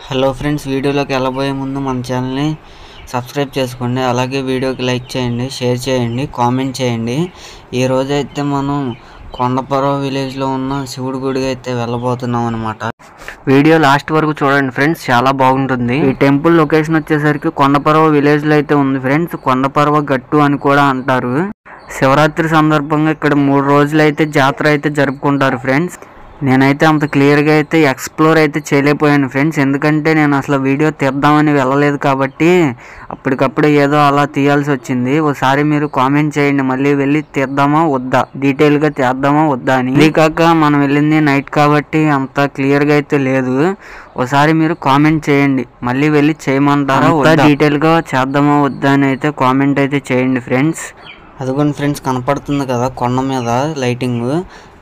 Hello friends, వీడియోలోకి వెళ్ళబోయే ముందు మన ఛానల్ని సబ్స్క్రైబ్ చేసుకోండి. అలాగే వీడియోకి లైక్ చేయండి, షేర్ చేయండి, కామెంట్ చేయండి. ఈరోజైతే మనం కొండపర్వ విలేజ్లో ఉన్న శివుడి గుడికి అయితే వెళ్ళబోతున్నాం అనమాట. వీడియో లాస్ట్ వరకు చూడండి ఫ్రెండ్స్, చాలా బాగుంటుంది. ఈ టెంపుల్ లొకేషన్ వచ్చేసరికి కొండపర్వ విలేజ్లో అయితే ఉంది ఫ్రెండ్స్. కొండపర్వ గట్టు అని కూడా అంటారు. శివరాత్రి సందర్భంగా ఇక్కడ 3 రోజులు అయితే జాతర అయితే జరుపుకుంటారు ఫ్రెండ్స్. నేనైతే అంత క్లియర్గా అయితే ఎక్స్ప్లోర్ అయితే చేయలేకపోయాను ఫ్రెండ్స్, ఎందుకంటే నేను అసలు వీడియో తీద్దామని వెళ్ళలేదు కాబట్టి అప్పటికప్పుడు ఏదో అలా తీయాల్సి వచ్చింది. ఒకసారి మీరు కామెంట్ చేయండి, మళ్ళీ వెళ్ళి తీద్దామా వద్దా, డీటెయిల్గా తీద్దామా వద్దా అని. ఇది కాక మనం వెళ్ళింది నైట్ కాబట్టి అంత క్లియర్గా అయితే లేదు. ఒకసారి మీరు కామెంట్ చేయండి, మళ్ళీ వెళ్ళి చేయమంటారా డీటెయిల్గా చేద్దామా వద్దా అని అయితే కామెంట్ అయితే చేయండి ఫ్రెండ్స్. అదిగోండి ఫ్రెండ్స్, కనపడుతుంది కదా కొండ మీద లైటింగ్,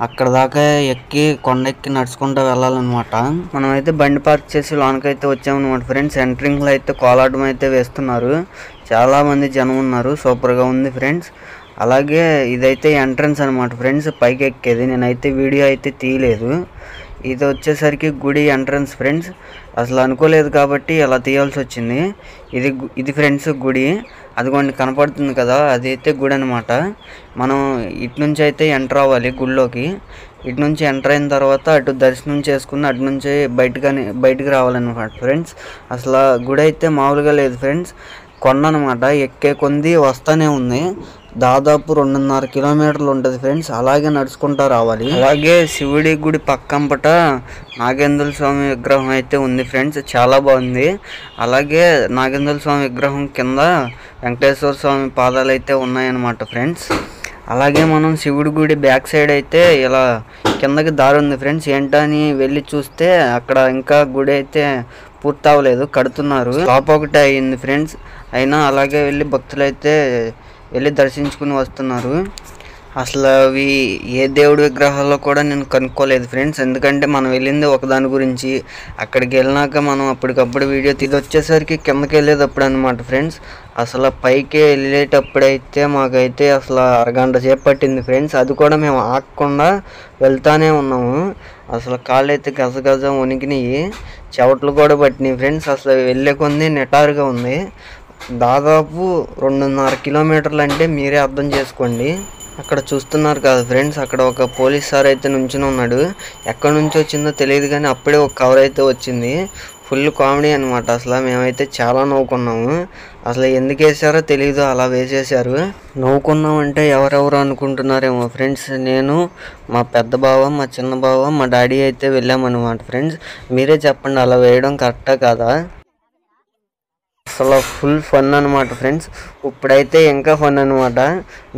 అక్కడ దాకా ఎక్కి కొండ ఎక్కి నడుచుకుంటూ వెళ్ళాలన్నమాట. మనం అయితే బండి పార్క్ చేసి లోనకైతే వచ్చామన్నమాట ఫ్రెండ్స్. ఎంట్రింగ్లో అయితే కోలాటం అయితే వేస్తున్నారు, చాలా మంది జనం ఉన్నారు, సూపర్గా ఉంది ఫ్రెండ్స్. అలాగే ఇదైతే ఎంట్రన్స్ అనమాట ఫ్రెండ్స్, పైకి ఎక్కేది. నేనైతే వీడియో అయితే తీయలేదు. ఇది వచ్చేసరికి గుడి ఎంట్రన్స్ ఫ్రెండ్స్. అసలు అనుకోలేదు కాబట్టి అలా తీయాల్సి వచ్చింది. ఇది ఫ్రెండ్స్ గుడి, అదిగోండి కనపడుతుంది కదా, అది అయితే గుడి అనమాట. మనం ఇటు నుంచి అయితే ఎంటర్ అవ్వాలి గుడిలోకి. ఇటు నుంచి ఎంటర్ అయిన తర్వాత అటు దర్శనం చేసుకుని అటు నుంచి బయటకు రావాలన్నమాట ఫ్రెండ్స్. అసలు గుడి అయితే మామూలుగా లేదు ఫ్రెండ్స్, కొండ అనమాట. ఎక్కే కొంది వస్తూనే ఉంది, దాదాపు 2.5 కిలోమీటర్లు ఉంటుంది ఫ్రెండ్స్. అలాగే నడుచుకుంటూ రావాలి. అలాగే శివుడి గుడి పక్కంపట నాగేంద్ర స్వామి విగ్రహం అయితే ఉంది ఫ్రెండ్స్, చాలా బాగుంది. అలాగే నాగేంద్ర స్వామి విగ్రహం కింద వెంకటేశ్వర స్వామి పాదాలు అయితే ఉన్నాయన్నమాట ఫ్రెండ్స్. అలాగే మనం శివుడి గుడి బ్యాక్ సైడ్ అయితే ఇలా కిందకి దారి ఉంది ఫ్రెండ్స్. ఏంటని వెళ్ళి చూస్తే అక్కడ ఇంకా గుడి అయితే పూర్తి అవ్వలేదు, కడుతున్నారు. టాప్ ఒకటే అయ్యింది ఫ్రెండ్స్. అయినా అలాగే వెళ్ళి భక్తులు అయితే వెళ్ళి దర్శించుకుని వస్తున్నారు. అసలు అవి ఏ దేవుడి విగ్రహాల్లో కూడా నేను కనుక్కోలేదు ఫ్రెండ్స్, ఎందుకంటే మనం వెళ్ళింది ఒకదాని గురించి. అక్కడికి వెళ్ళినాక మనం అప్పటికప్పుడు వీడియో ఇది వచ్చేసరికి కిందకి వెళ్ళేటప్పుడు అనమాట ఫ్రెండ్స్. అసలు పైకి వెళ్ళేటప్పుడైతే మాకైతే అసలు అరగంట సేపు పట్టింది ఫ్రెండ్స్. అది కూడా మేము ఆగకుండా వెళ్తానే ఉన్నాము. అసలు కాళ్ళు అయితే గజగజ వణికినాయి, చెవట్లు కూడా పట్టినాయి ఫ్రెండ్స్. అసలు వెళ్ళే కొంది నిటారుగా ఉంది. దాదాపు 2.5 కిలోమీటర్లు అంటే మీరే అర్థం చేసుకోండి. అక్కడ చూస్తున్నారు కదా ఫ్రెండ్స్, అక్కడ ఒక పోలీస్ సార్ అయితే నుంచుని ఉన్నాడు. ఎక్కడి నుంచి వచ్చిందో తెలియదు కానీ అప్పుడే ఒక కవర్ అయితే వచ్చింది. ఫుల్ కామెడీ అనమాట. అసలు మేమైతే చాలా నవ్వుకున్నాము. అసలు ఎందుకు వేసారో తెలియదు, అలా వేసేసారు. నవ్వుకున్నాం అంటే ఎవరెవరు అనుకుంటున్నారేమో ఫ్రెండ్స్. నేను, మా పెద్ద బావ, మా చిన్న బావ, మా డాడీ అయితే వెళ్ళామన్నమాట ఫ్రెండ్స్. మీరే చెప్పండి, అలా వేయడం కరెక్టా కాదా? అసలు ఫుల్ ఫన్ అనమాట ఫ్రెండ్స్. ఇప్పుడైతే ఇంకా ఫన్ అనమాట.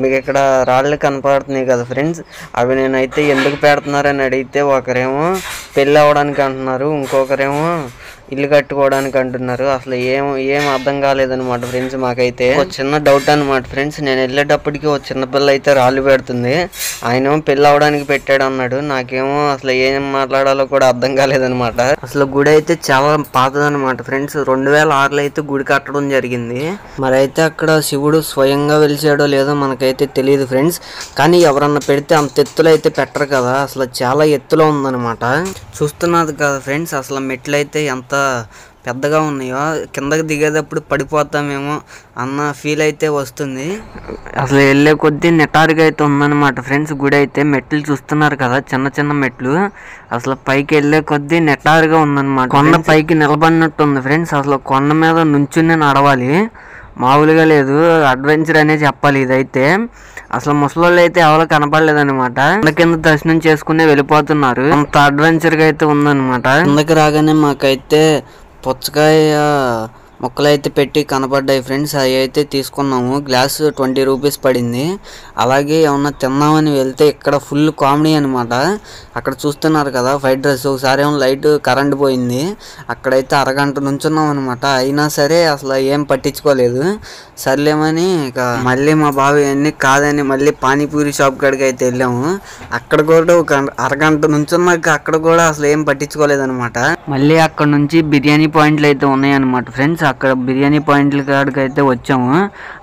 మీకు ఇక్కడ రాళ్ళు కనపడుతున్నాయి కదా ఫ్రెండ్స్, అవి నేనైతే ఎందుకు పెడుతున్నారని అడిగితే ఒకరేమో పెళ్ళి అవ్వడానికి అంటున్నారు, ఇంకొకరేమో ఇల్లు కట్టుకోవడానికి అంటున్నారు. అసలు ఏం అర్థం కాలేదనమాట ఫ్రెండ్స్. మాకైతే ఒక చిన్న డౌట్ అనమాట ఫ్రెండ్స్. నేను వెళ్ళేటప్పటికి ఒక చిన్నపిల్ల అయితే రాళ్ళు పెడుతుంది, ఆయనేమో పెళ్ళి అవ్వడానికి పెట్టాడు అన్నాడు. నాకేమో అసలు ఏం మాట్లాడాలో కూడా అర్థం కాలేదనమాట. అసలు గుడి అయితే చాలా పాతదనమాట ఫ్రెండ్స్. 2006లో అయితే గుడి కట్టడం జరిగింది. మరి అయితే అక్కడ శివుడు స్వయంగా వెలిసాడో లేదో మనకైతే తెలియదు ఫ్రెండ్స్. కానీ ఎవరన్నా పెడితే అంత ఎత్తులో అయితే పెట్టరు కదా, అసలు చాలా ఎత్తులో ఉందన్నమాట. చూస్తున్నది కదా ఫ్రెండ్స్, అసలు మెట్లు అయితే ఎంత పెద్దగా ఉన్నాయో, కిందకి దిగేటప్పుడు పడిపోతామేమో అన్న ఫీల్ అయితే వస్తుంది. అసలు వెళ్ళే కొద్దీ నిటారుగా అయితే ఉందన్నమాట ఫ్రెండ్స్ గుడి అయితే. మెట్లు చూస్తున్నారు కదా, చిన్న చిన్న మెట్లు. అసలు పైకి వెళ్ళే కొద్దీ నిటారుగా ఉందన్నమాట. కొండ పైకి నిలబడినట్టు ఉంది ఫ్రెండ్స్. అసలు కొండ మీద నుంచుని నడవాలి, మామూలుగా లేదు. అడ్వెంచర్ అనే చెప్పాలి ఇదైతే. అసలు ముసలోళ్ళు అయితే ఎవరో కనపడలేదనమాట. కింద దర్శనం చేసుకుని వెళ్ళిపోతున్నారు. అంత అడ్వెంచర్గా అయితే ఉందన్నమాట. కిందకి రాగానే మాకైతే పుచ్చకాయ మొక్కలు అయితే పెట్టి కనపడ్డాయి ఫ్రెండ్స్. అవి అయితే తీసుకున్నాము. గ్లాస్ 20 రూపీస్ పడింది. అలాగే ఏమన్నా తిందామని వెళ్తే ఇక్కడ ఫుల్ కామెడీ అనమాట. అక్కడ చూస్తున్నారు కదా ఫ్రైడ్ రైస్, ఒకసారి ఏమో లైట్ కరెంట్ పోయింది. అక్కడైతే అరగంట నుంచున్నాం అనమాట. అయినా సరే అసలు ఏం పట్టించుకోలేదు. సర్లేమని ఇక మళ్ళీ మా బావ ఇవన్నీ కాదని మళ్ళీ పానీపూరి షాప్ కాడికి అయితే వెళ్ళాము. అక్కడ కూడా ఒక అరగంట నుంచున్నాక అక్కడ కూడా అసలు ఏం పట్టించుకోలేదు అనమాట. మళ్ళీ అక్కడ నుంచి బిర్యానీ పాయింట్లు అయితే ఉన్నాయన్నమాట ఫ్రెండ్స్. అక్కడ బిర్యానీ పాయింట్ల కాడికి అయితే వచ్చాము.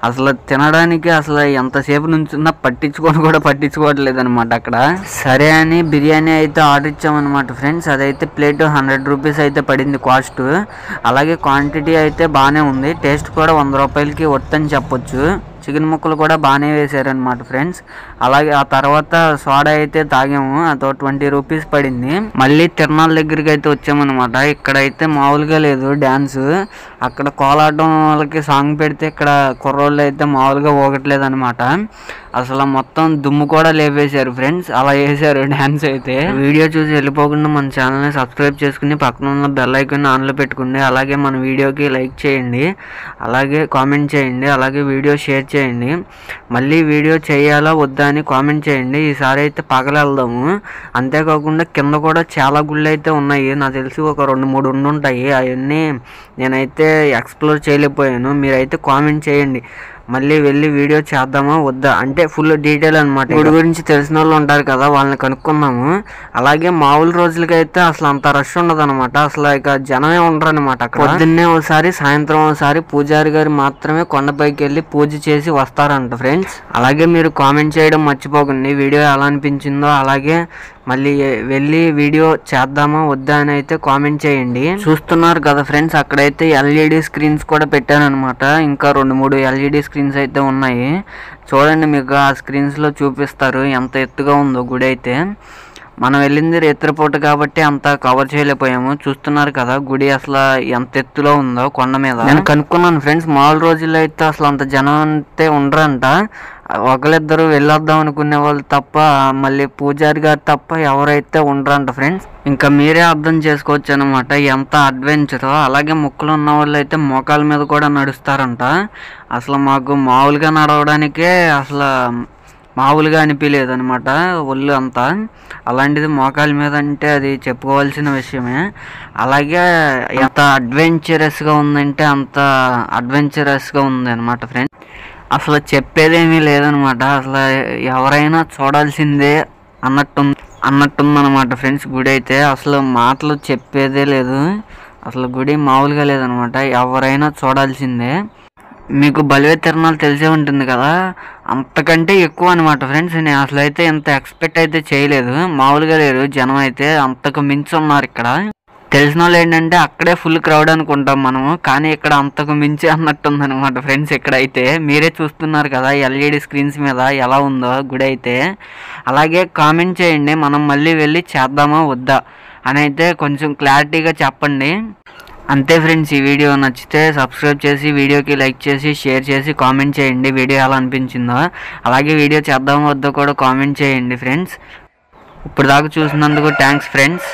అసలు తినడానికి అసలు ఎంతసేపు నుంచున్నా పట్టించుకోవట్లేదు అనమాట అక్కడ. సరే అని బిర్యానీ అయితే ఆర్డర్ ఇచ్చామన్నమాట ఫ్రెండ్స్. అదైతే ప్లేట్ 100 రూపీస్ అయితే పడింది కాస్ట్. అలాగే క్వాంటిటీ అయితే బాగానే ఉంది, టేస్ట్ కూడా 100 రూపాయలకి వర్తని చెప్పొచ్చు. చికెన్ ముక్కలు కూడా బాగానే వేసారనమాట ఫ్రెండ్స్. అలాగే ఆ తర్వాత సోడా అయితే తాగాము, అదో 20 రూపీస్ పడింది. మళ్ళీ తిరునాళ్ళ దగ్గరికి అయితే వచ్చామన్నమాట. ఇక్కడైతే మామూలుగా లేదు డ్యాన్స్. అక్కడ కోలాటం వాళ్ళకి సాంగ్ పెడితే ఇక్కడ కుర్రోళ్ళు అయితే మామూలుగా పోగట్లేదు అనమాట. అసలు మొత్తం దుమ్ము కూడా లేపేశారు ఫ్రెండ్స్, అలా వేసారు డ్యాన్స్ అయితే. వీడియో చూసి వెళ్ళిపోకుండా మన ఛానల్ని సబ్స్క్రైబ్ చేసుకుని పక్కన ఉన్న బెల్ ఐకాన్ ఆన్లో పెట్టుకోండి. అలాగే మన వీడియోకి లైక్ చేయండి, అలాగే కామెంట్ చేయండి, అలాగే వీడియో షేర్ చేయండి. మళ్ళీ వీడియో చేయాలా వద్దా అని కామెంట్ చేయండి. ఈసారి అయితే పగలెళ్దాము. అంతేకాకుండా కింద కూడా చాలా గుళ్ళు అయితే ఉన్నాయి, నాకు తెలిసి ఒక 2-3 ఉండుంటాయి. అవన్నీ నేనైతే ఎక్స్ప్లోర్ చేయలేకపోయాను. మీరైతే కామెంట్ చేయండి మళ్ళీ వెళ్ళి వీడియో చేద్దామా వద్దా, అంటే ఫుల్ డీటెయిల్ అనమాట. గుడి గురించి తెలిసిన వాళ్ళు ఉంటారు కదా, వాళ్ళని కనుక్కున్నాము. అలాగే మామూలు రోజులకైతే అసలు అంత రష్ ఉండదు అనమాట, అసలు ఇక జనమే ఉండరు అనమాట. పొద్దున్నే ఒకసారి సాయంత్రం ఒకసారి పూజారి గారు మాత్రమే కొండపైకి వెళ్ళి పూజ చేసి వస్తారంట ఫ్రెండ్స్. అలాగే మీరు కామెంట్ చేయడం మర్చిపోకండి, వీడియో ఎలా అనిపించిందో. అలాగే మళ్ళీ వెళ్ళి వీడియో చేద్దామా వద్దా అని అయితే కామెంట్ చేయండి. చూస్తున్నారు కదా ఫ్రెండ్స్, అక్కడైతే ఎల్ఈడి స్క్రీన్స్ కూడా పెట్టారనమాట. ఇంకా 2-3 ఎల్ఈడి స్క్రీన్స్ అయితే ఉన్నాయి. చూడండి, మీకు ఆ స్క్రీన్స్లో చూపిస్తారు ఎంత ఎత్తుగా ఉందో గుడి అయితే. మనం వెళ్ళింది రాత్రిపూట కాబట్టి అంత కవర్ చేయలేకపోయాము. చూస్తున్నారు కదా గుడి అసలు ఎంత ఎత్తులో ఉందో కొండ మీద. నేను కనుక్కున్నాను ఫ్రెండ్స్, మామూలు రోజుల్లో అయితే అసలు అంత జనం అయితే ఉండరంట. ఒకరిద్దరు వెళ్ళొద్దాం అనుకునే వాళ్ళు తప్ప, మళ్ళీ పూజారి గారు తప్ప ఎవరైతే ఉండరంట ఫ్రెండ్స్. ఇంకా మీరే అర్థం చేసుకోవచ్చు అనమాట ఎంత అడ్వెంచరో. అలాగే ముక్కలు ఉన్న వాళ్ళు అయితే మోకాల మీద కూడా నడుస్తారంట. అసలు మాకు మామూలుగా నడవడానికే అసలు మామూలుగా అనిపించలేదు అనమాట ఒళ్ళు అంతా. అలాంటిది మోకాల మీద అంటే అది చెప్పుకోవాల్సిన విషయమే. అలాగే ఎంత అడ్వెంచరస్గా ఉందంటే అంత అడ్వెంచరస్గా ఉంది అనమాట ఫ్రెండ్స్. అసలు చెప్పేదేమీ లేదనమాట, అసలు ఎవరైనా చూడాల్సిందే అన్నట్టుందనమాట ఫ్రెండ్స్. గుడి అయితే అసలు మాటలు చెప్పేదే లేదు, అసలు గుడి మామూలుగా లేదనమాట, ఎవరైనా చూడాల్సిందే. మీకు బలివే తిరునాళ్ళు తెలిసే ఉంటుంది కదా, అంతకంటే ఎక్కువ అనమాట ఫ్రెండ్స్. నేను అసలు అయితే ఇంత ఎక్స్పెక్ట్ అయితే చేయలేదు, మామూలుగా లేరు జనం అయితే, అంతకు మించి ఉన్నారు ఇక్కడ. తెలిసిన వాళ్ళు ఏంటంటే అక్కడే ఫుల్ క్రౌడ్ అనుకుంటాం మనము, కానీ ఇక్కడ అంతకు మించి అన్నట్టుంది అనమాట ఫ్రెండ్స్. ఇక్కడైతే మీరే చూస్తున్నారు కదా ఎల్ఈడి స్క్రీన్స్ మీద ఎలా ఉందో గుడి అయితే. అలాగే కామెంట్ చేయండి, మనం మళ్ళీ వెళ్ళి చేద్దామా వద్దా అని అయితే కొంచెం క్లారిటీగా చెప్పండి. అంతే ఫ్రెండ్స్, ఈ వీడియో నచ్చితే సబ్స్క్రైబ్ చేసి వీడియోకి లైక్ చేసి షేర్ చేసి కామెంట్ చేయండి వీడియో ఎలా అనిపించిందో. అలాగే వీడియో చేద్దామా వద్దా కూడా కామెంట్ చేయండి ఫ్రెండ్స్. ఇప్పుడు దాకా చూసినందుకు థ్యాంక్స్ ఫ్రెండ్స్.